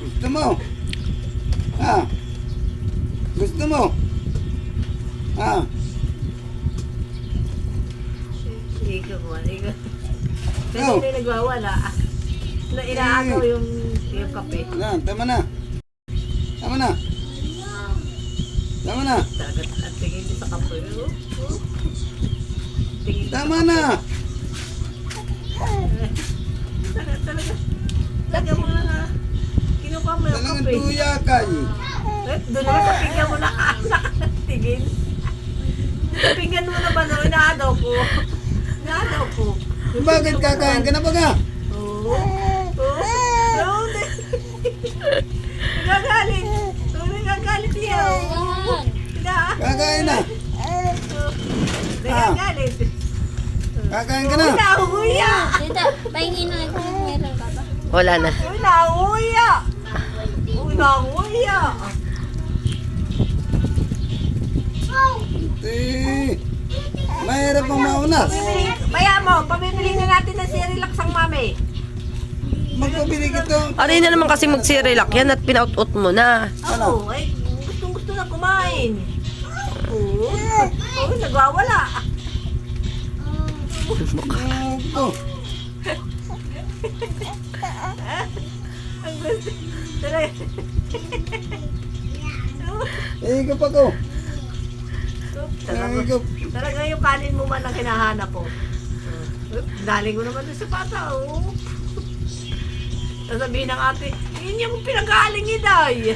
Gusto mo? Ha? Gusto mo? Ha? Ikaw mo, ikaw. Kasi Oh. may nagwawala. Na inaagaw yung kape. Yan, tama na. Tama na. Tama na. Talaga, at tingin niyo sa kape. Oh. Tingin niyo sa Tama kape. na. Talaga. Talaga mo na. Kinukuha mo yung Talagang kape. tuya ka eh. Doon naman sa pinggan mo nakatingin. Sa pinggan mo naman, no, inaadaw ko. Inaadaw ko. Bakit kakain ka na ba ka? Oo. Oo. Nagagalit. Nagagalit niya. Kakain na. Nagagalit. Kakain ka na. Nahuya. Tita, pahingin na ito. Meron ka ba? Wala na. Nahuya. Nahuya. Mahirap ang maunas. Maya mo, pabibili na natin ng Cerelac ang mami. Magpabili ka to. Aray na naman kasi mag-cerelac yan at pinaut-ut mo na. Oo, ay gusto na kumain. Oo, nagwawala. Ito. Ang gusto. Talaga. Ikap ako. Talaga, Ikap. talaga yung kanin mo man ang hinahanap po. Daling mo naman doon sa bata, oh. Sasabihin ng ate, yun yung pinag-aaling iday.